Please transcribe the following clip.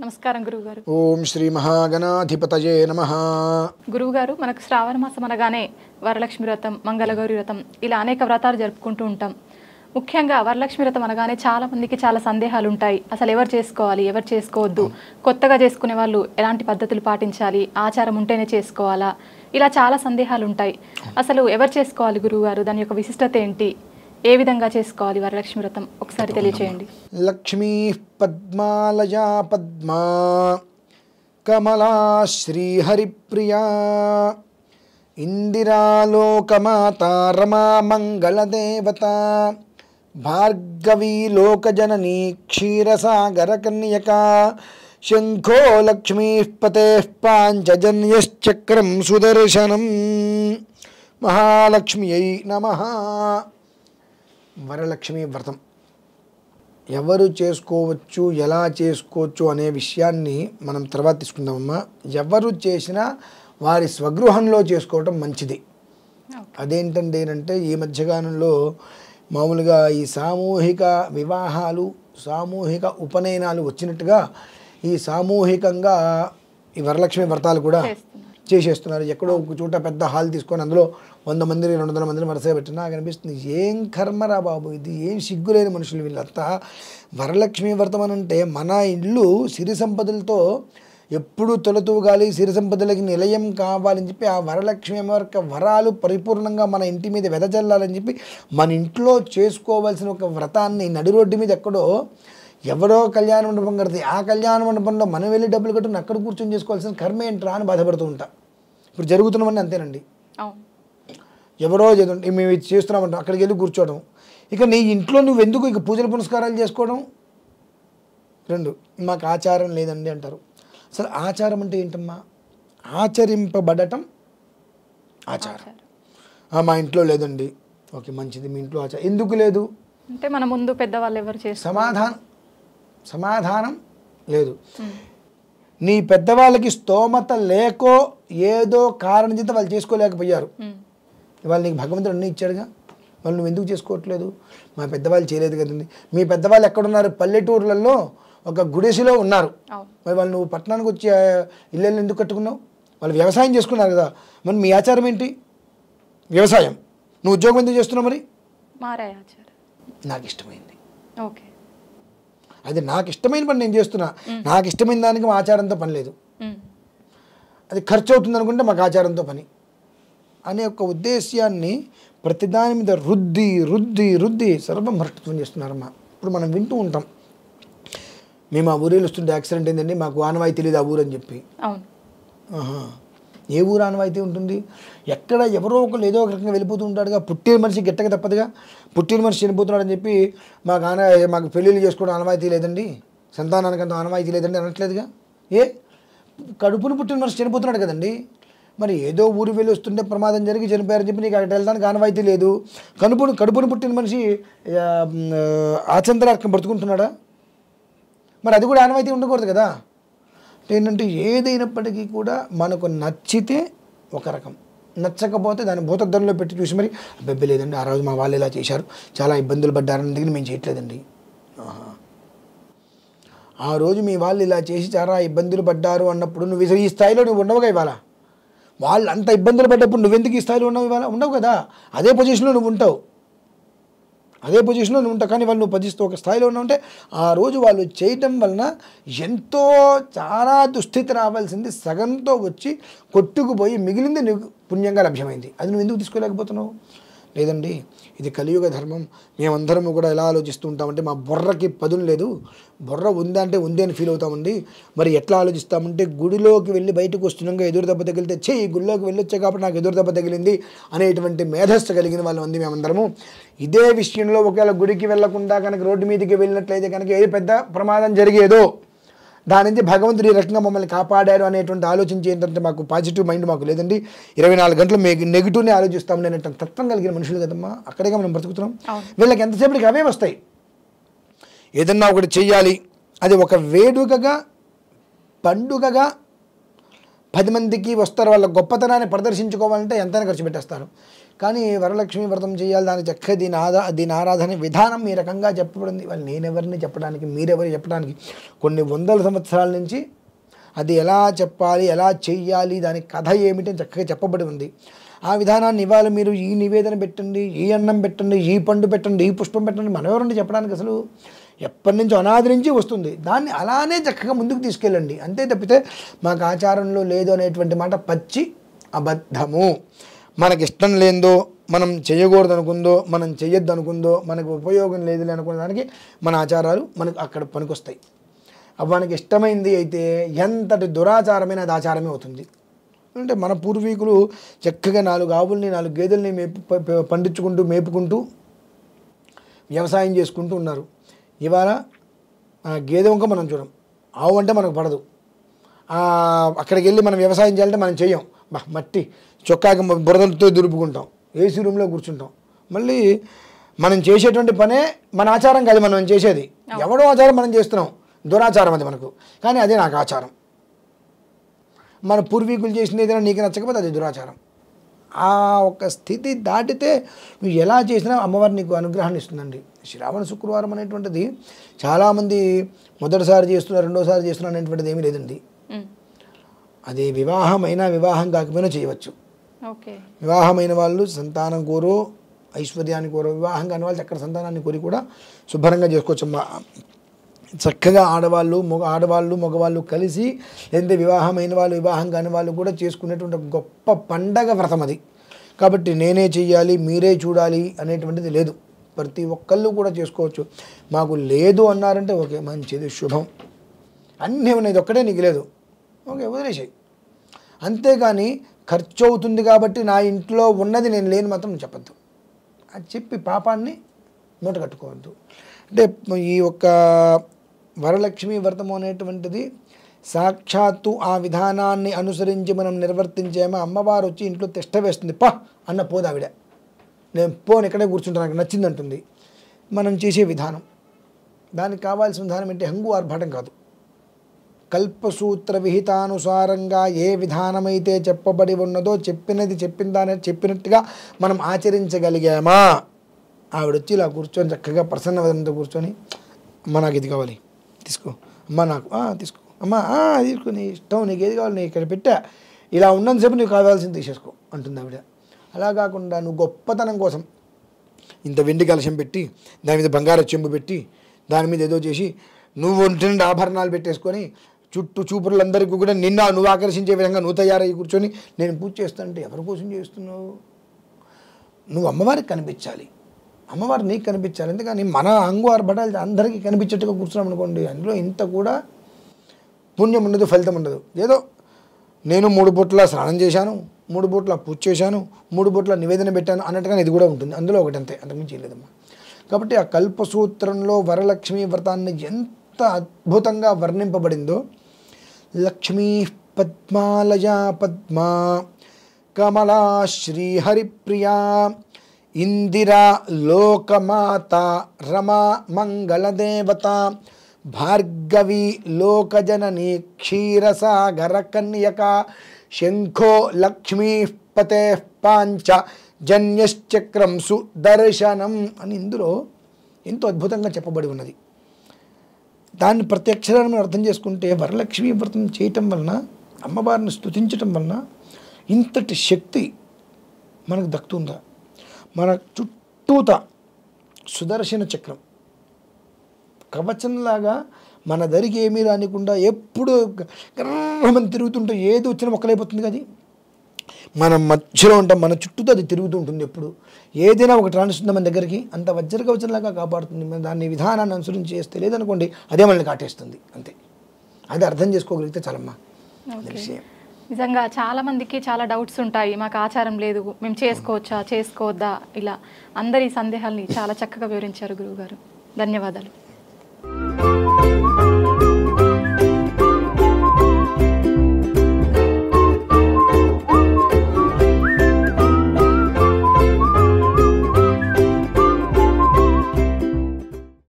నమస్కారం గురువుగారు. ఓం శ్రీ మహాగణాధిపతయే నమః. గురువుగారు, మనకు శ్రావణ మాసం అనగానే వరలక్ష్మి వ్రతం, మంగళగౌరి వ్రతం ఇలా అనేక వ్రతాలు జరుపుకుంటూ ఉంటాం. ముఖ్యంగా వరలక్ష్మి వ్రతం అనగానే చాలా మందికి చాలా సందేహాలు ఉంటాయి. అసలు ఎవరు చేసుకోవాలి, ఎవరు చేసుకోవద్దు, కొత్తగా చేసుకునే వాళ్ళు ఎలాంటి పద్ధతులు పాటించాలి, ఆచారం ఉంటేనే చేసుకోవాలా, ఇలా చాలా సందేహాలు ఉంటాయి. అసలు ఎవరు చేసుకోవాలి గురువుగారు, దాని యొక్క విశిష్టత ఏంటి, ఏ విధంగా చేసుకోవాలి వరలక్ష్మి వ్రతం ఒకసారి తెలియచేయండి. లక్ష్మీ పద్మాలయా పద్మా కమలా శ్రీహరిప్రియా ఇందిరాలోకమాత రమా మంగళదేవత భార్గవీ లోకజననీ క్షీరసాగర కన్యకా శంఖో లక్ష్మీపతే పాంచజన్యశ్చక్రం సుదర్శనం. మహాలక్ష్మ్యై నమః. వరలక్ష్మి వ్రతం ఎవరు చేసుకోవచ్చు, ఎలా చేసుకోవచ్చు అనే విషయాన్ని మనం తర్వాత తీసుకుందామమ్మా. ఎవరు చేసినా వారి స్వగృహంలో చేసుకోవటం మంచిది. అదేంటంటే ఈ మధ్యకాలంలో మామూలుగా ఈ సామూహిక వివాహాలు, సామూహిక ఉపనయనాలు వచ్చినట్టుగా ఈ సామూహికంగా ఈ వరలక్ష్మి వ్రతాలు కూడా చేసేస్తున్నారు. ఎక్కడో ఒక చోట పెద్ద హాల్ తీసుకొని అందులో 100 మంది 200 మందిని వరుసగా పెట్టినా నాకు అనిపిస్తుంది, ఏం కర్మరా బాబు, ఇది ఏం సిగ్గులేని మనుషులు వీళ్ళంతా. వరలక్ష్మి వ్రతం అని అంటే మన ఇల్లు సిరి సంపదలతో ఎప్పుడు తొలతూగాలి, సిరి సంపదలకి నిలయం కావాలని చెప్పి ఆ వరలక్ష్మి యొక్క వరాలు పరిపూర్ణంగా మన ఇంటి మీద వెదజల్లాలని చెప్పి మన ఇంట్లో చేసుకోవాల్సిన ఒక వ్రతాన్ని నడి రోడ్డు మీద ఎక్కడో ఎవరో కళ్యాణ మండపం కడితే ఆ కళ్యాణ మండపంలో మనం వెళ్ళి డబ్బులు కట్టుకుని అక్కడ కూర్చొని చేసుకోవాల్సిన కర్మ ఏంట్రా అని బాధపడుతూ ఉంటా. ఇప్పుడు జరుగుతున్నవన్నీ అంతేనండి. ఎవరో మేము ఇది చేస్తున్నామంటాం, అక్కడికి వెళ్ళి కూర్చోవడం. ఇక నీ ఇంట్లో నువ్వు ఎందుకు ఇక పూజలు పునస్కారాలు చేసుకోవడం? 2 మాకు ఆచారం లేదండి అంటారు. అసలు ఆచారం అంటే ఏంటమ్మా? ఆచరింపబడటం ఆచారం. మా ఇంట్లో లేదండి. ఓకే, మంచిది, మీ ఇంట్లో ఆచారం ఎందుకు లేదు అంటే మన ముందు పెద్దవాళ్ళు ఎవరు చేస్తారు? సమాధానం లేదు. నీ పెద్దవాళ్ళకి స్తోమత లేకో ఏదో కారణం చేత వాళ్ళు చేసుకోలేకపోయారు. వాళ్ళు నీకు భగవంతుడు అన్నీ ఇచ్చాడుగా, వాళ్ళు నువ్వు ఎందుకు చేసుకోవట్లేదు? మా పెద్దవాళ్ళు చేయలేదు కదండి. మీ పెద్దవాళ్ళు ఎక్కడున్నారు? పల్లెటూర్లలో ఒక గుడిసెలో ఉన్నారు. మరి వాళ్ళు నువ్వు పట్టణానికి వచ్చి ఇల్లు ఎందుకు కట్టుకున్నావు? వాళ్ళు వ్యవసాయం చేసుకున్నారు కదా. మరి మీ ఆచారం ఏంటి? వ్యవసాయం. నువ్వు ఉద్యోగం ఎందుకు చేస్తున్నావు? మరి నాకు ఇష్టమైంది. ఓకే, అది నాకు ఇష్టమైన పని నేను చేస్తున్నా. నాకు ఇష్టమైన దానికి మా ఆచారంతో పని లేదు. అది ఖర్చు అవుతుంది అనుకుంటే మాకు ఆచారంతో పని అనే ఒక ఉద్దేశ్యాన్ని ప్రతిదాని మీద రుద్ది రుద్ది రుద్ది సర్వం భ్రష్టత్వం చేస్తున్నారమ్మా. ఇప్పుడు మనం వింటూ ఉంటాం, మేము ఆ ఊరేళ్ళు వస్తుంటే యాక్సిడెంట్ అయిందండి, మాకు ఆనవాయి తెలియదు ఆ ఊరు అని చెప్పి. ఏ ఊరు ఆనవాయితీ ఉంటుంది? ఎక్కడ ఎవరో ఒకరు ఏదో ఒక రకంగా వెళ్ళిపోతూ ఉంటాడుగా. పుట్టిన మనిషి గెట్టక తప్పదుగా. పుట్టిన మనిషి చనిపోతున్నాడు అని చెప్పి మాకు పెళ్ళిళ్ళు చేసుకోవడం ఆనవాయితీ లేదండి, సంతానానికి అంత ఆనవాయితీ లేదండి అనట్లేదుగా. కడుపును పుట్టిన మనిషి చనిపోతున్నాడు కదండి. మరి ఏదో ఊరు వెళ్ళి వస్తుంటే ప్రమాదం జరిగి చనిపోయారని చెప్పి నీకు అక్కడ వెళ్ళడానికి ఆనవాయితీ లేదు. కడుపును పుట్టిన మనిషి ఆచంద్రార్కం బ్రతుకుంటున్నాడా? మరి అది కూడా ఆనవాయితీ ఉండకూడదు కదా. ఏంటంటే ఏదైనప్పటికీ కూడా మనకు నచ్చితే ఒక రకం, నచ్చకపోతే దాన్ని భూతద్దంలో పెట్టి చూసి మరి అబ్బాయి లేదండి ఆ రోజు మా వాళ్ళు ఇలా చేశారు, చాలా ఇబ్బందులు పడ్డారని దగ్గర మేము చేయట్లేదండి. ఆ రోజు మీ వాళ్ళు ఇలా చేసి చాలా ఇబ్బందులు పడ్డారు అన్నప్పుడు నువ్వు ఈ స్థాయిలో నువ్వు ఉండవుగా. ఇవాళ వాళ్ళు అంత ఇబ్బందులు పడ్డప్పుడు నువ్వెందుకు ఈ స్థాయిలో ఉన్నావు? ఇవాళ ఉండవు కదా. అదే పొజిషన్లో నువ్వు ఉంటావు, కానీ వాళ్ళు నువ్వు ఒక స్థాయిలో ఉన్నావంటే ఆ రోజు వాళ్ళు చేయటం వలన ఎంతో చాలా దుస్థితి రావాల్సింది సగంతో వచ్చి కొట్టుకుపోయి మిగిలింది నీకు పుణ్యంగా లభ్యమైంది. అది నువ్వు ఎందుకు తీసుకోలేకపోతున్నావు? లేదండి, ఇది కలియుగ ధర్మం. మేమందరము కూడా ఎలా ఆలోచిస్తూ ఉంటామంటే మా బుర్రకి పదును లేదు, బుర్ర ఉందా అంటే ఉంది అని ఫీల్ అవుతామండి. మరి ఎట్లా ఆలోచిస్తామంటే గుడిలోకి వెళ్ళి బయటకు వస్తున్నాగా ఎదురు దెబ్బ తగిలితే ఈ గుడిలోకి వెళ్ళొచ్చే కాబట్టి నాకు ఎదురు దెబ్బ తగిలింది అనేటువంటి మేధస్సు కలిగిన వాళ్ళు ఉంది మేమందరము. ఇదే విషయంలో ఒకవేళ గుడికి వెళ్లకుండా కనుక రోడ్డు మీదకి వెళ్ళినట్లయితే కనుక ఏ పెద్ద ప్రమాదం జరిగేదో దాని నుంచి భగవంతుడు ఈ రకంగా మమ్మల్ని కాపాడారు అనేటువంటి ఆలోచించి ఏంటంటే మాకు పాజిటివ్ మైండ్ మాకు లేదండి. 24 గంటలు నెగిటివ్నే ఆలోచిస్తాం అనేటువంటి తత్వం కలిగిన మనుషులు కదమ్మా. అక్కడేగా మనం బ్రతుకుతున్నాం. వీళ్ళకి ఎంతసేపటికి అవే వస్తాయి. ఏదన్నా ఒకటి చెయ్యాలి, అది ఒక వేడుకగా పండుగగా 10 మందికి వస్తారు, వాళ్ళ గొప్పతనాన్ని ప్రదర్శించుకోవాలంటే ఎంతైనా ఖర్చు పెట్టేస్తారు. కానీ వరలక్ష్మి వ్రతం చేయాలి, దానికి చక్కగా దీని ఆరాధన విధానం ఈ రకంగా చెప్పబడింది. వాళ్ళు నేనెవరిని చెప్పడానికి, మీరెవరు చెప్పడానికి, కొన్ని వందల సంవత్సరాల నుంచి అది ఎలా చెప్పాలి, ఎలా చెయ్యాలి, దాని కథ ఏమిటి అని చక్కగా చెప్పబడి ఉంది. ఆ విధానాన్ని ఇవాళ మీరు ఈ నివేదన పెట్టండి, ఈ అన్నం పెట్టండి, ఈ పండు పెట్టండి, ఈ పుష్పం పెట్టండి, మనం ఎవరండి చెప్పడానికి? అసలు ఎప్పటి నుంచో అనాది నుంచి వస్తుంది. దాన్ని అలానే చక్కగా ముందుకు తీసుకెళ్ళండి, అంతే తప్పితే మాకు ఆచారంలో లేదు అనేటువంటి మాట పచ్చి అబద్ధము. మనకి ఇష్టం లేదో, మనం చేయకూడదు అనుకుందో, మనం చెయ్యొద్దు అనుకుందో, మనకు ఉపయోగం లేదు అనుకున్న దానికి మన ఆచారాలు మనకు అక్కడ పనికొస్తాయి. మనకి ఇష్టమైంది అయితే ఎంతటి దురాచారమైన అది ఆచారమే అవుతుంది. అంటే మన పూర్వీకులు చక్కగా 4 ఆవుల్ని 4 గేదెల్ని పండించుకుంటూ మేపుకుంటూ వ్యవసాయం చేసుకుంటూ ఉన్నారు. ఇవాళ గేదె వంక మనం చూడం, ఆవు అంటే మనకు పడదు. అక్కడికి వెళ్ళి మనం వ్యవసాయం చేయాలంటే మనం చెయ్యం, మట్టి చొక్కాకి బురదలతో దులుపుకుంటాం, ఏసీ రూమ్లో కూర్చుంటాం. మళ్ళీ మనం చేసేటువంటి పనే మన ఆచారం కాదు మనం చేసేది, ఎవడో ఆచారం మనం చేస్తున్నాం, దురాచారం అది మనకు. కానీ అదే నాకు ఆచారం. మన పూర్వీకులు చేసిన ఏదైనా నీకు నచ్చకపోతే అది దురాచారం. ఆ ఒక స్థితి దాటితే నువ్వు ఎలా చేసినా అమ్మవారు నీకు అనుగ్రహాన్ని ఇస్తుందండి. శ్రావణ శుక్రవారం అనేటువంటిది చాలామంది మొదటిసారి చేస్తున్నారు, రెండోసారి చేస్తున్నారు అనేటువంటిది ఏమీ లేదండి. అది వివాహమైనా వివాహం కాకపోయినా చేయవచ్చు. వివాహమైన వాళ్ళు సంతానం కోరో ఐశ్వర్యాన్ని కోరో, వివాహం కాని వాళ్ళు చక్కటి సంతానాన్ని కోరి కూడా శుభ్రంగా చేసుకోవచ్చు. చక్కగా ఆడవాళ్ళు మగవాళ్ళు కలిసి, లేదంటే వివాహమైన వాళ్ళు వివాహం కాని వాళ్ళు కూడా చేసుకునేటువంటి గొప్ప పండగ వ్రతం అది. కాబట్టి నేనే చెయ్యాలి, మీరే చూడాలి అనేటువంటిది లేదు, ప్రతి ఒక్కళ్ళు కూడా చేసుకోవచ్చు. మాకు లేదు అన్నారంటే ఓకే, మంచిది, శుభం, అన్నీ ఉన్నాయి, ఒక్కటే నీకు లేదు, ఓకే వదిలేసాయి. అంతేగాని ఖర్చు అవుతుంది కాబట్టి నా ఇంట్లో ఉన్నది నేను లేని మాత్రం చెప్పద్దు, అది చెప్పి పాపాన్ని మూట కట్టుకోవద్దు. అంటే ఈ యొక్క వరలక్ష్మి వ్రతము అనేటువంటిది సాక్షాత్తు ఆ విధానాన్ని అనుసరించి మనం నిర్వర్తించేమో అమ్మవారు వచ్చి ఇంట్లో తిష్ట వేస్తుంది, అన్న పోదు ఆవిడ, నేను పోను ఇక్కడే కూర్చుంటాను, నాకు నచ్చింది అంటుంది. మనం చేసే విధానం, దానికి కావాల్సిన విధానం ఏంటి? హంగు ఆర్భాటం కాదు. కల్పసూత్ర విహితానుసారంగా ఏ విధానమైతే చెప్పబడి ఉన్నదో చెప్పినట్టుగా మనం ఆచరించగలిగామా? ఆవిడొచ్చి ఇలా కూర్చొని చక్కగా ప్రసన్నవదంతో కూర్చొని, అమ్మ నాకు ఇది కావాలి తీసుకో, అమ్మ నాకు తీసుకో, అమ్మ తీసుకో, నీ ఇష్టం, నీకు ఏది కావాలి, నీ ఇక్కడ పెట్టా, ఇలా ఉన్నంతసేపు నీకు కావాల్సింది తీసేసుకో అంటుంది ఆవిడ. అలా కాకుండా నువ్వు గొప్పతనం కోసం ఇంత వెండి కలశం పెట్టి, దాని మీద బంగారు చెంబు పెట్టి, దాని మీద ఏదో చేసి, నువ్వు ఒంటి నిండా ఆభరణాలు పెట్టేసుకొని చుట్టూ చూపురులందరికీ కూడా నువ్వు ఆకర్షించే విధంగా నువ్వు తయారయ్యి కూర్చొని నేను పూజ చేస్తానంటే ఎవరి కోసం చేస్తున్నావు? నువ్వు అమ్మవారికి కనిపించాలి, అమ్మవారు నీకు కనిపించాలి. ఎందుకని మన అంగు ఆర్భటాలు అందరికీ కనిపించేట్టుగా కూర్చున్నాం అనుకోండి, అందులో ఇంత కూడా పుణ్యం ఉండదు, ఫలితం ఉండదు. ఏదో నేను 3 పూట్ల స్నానం చేశాను, 3 పూట్ల పూజ చేశాను, 3 పూట్ల నివేదన పెట్టాను అన్నట్టుగానే ఇది కూడా ఉంటుంది, అందులో ఒకటి అంతే, అంతకుమించి లేదమ్మా. కాబట్టి ఆ కల్పసూత్రంలో వరలక్ష్మీ వ్రతాన్ని ఎంత అద్భుతంగా వర్ణింపబడిందో, లక్ష్మీ పద్మాలయా పద్మా కమలా శ్రీహరిప్రియా ఇందిరా లోకమాత రమా మంగళదేవత భార్గవి లోకజనని క్షీరసాగర కన్యక శంఖో లక్ష్మీపతే పాంచ జన్యశ్చక్రం సుదర్శనం అని ఇందులో ఎంతో అద్భుతంగా చెప్పబడి ఉన్నది. దాన్ని ప్రతి అక్షరాన్ని అర్థం చేసుకుంటే వరలక్ష్మీ వ్రతం చేయటం వలన, అమ్మవారిని స్తుతించటం వలన ఇంతటి శక్తి మనకు దక్కుతుందా? మన చుట్టూత సుదర్శన చక్రం కవచంలాగా మన దరికి ఏమీ రానికుండా ఎప్పుడు గ్రహమని తిరుగుతుంటే ఏది వచ్చినా మొక్కలైపోతుంది కదా, మనం మధ్యలో ఉంటాం, మన చుట్టూతో అది తిరుగుతూ ఉంటుంది. ఎప్పుడు ఏదైనా ఒకటి రానిస్తుంది మన దగ్గరికి, అంత వజ్ర కవచంలాగా కాపాడుతుంది. మనం దాన్ని విధానాన్ని అనుసరించి చేస్తే, లేదనుకోండి అదే మనల్ని కాటేస్తుంది, అంతే. అది అర్థం చేసుకోగలిగితే చాలమ్మా. విషయం నిజంగా చాలా మందికి చాలా డౌట్స్ ఉంటాయి, మాకు ఆచారం లేదు, మేము చేసుకోవచ్చా చేసుకోవద్దా, ఇలా అందరి సందేహాల్ని చాలా చక్కగా వివరించారు గురువుగారు. ధన్యవాదాలు.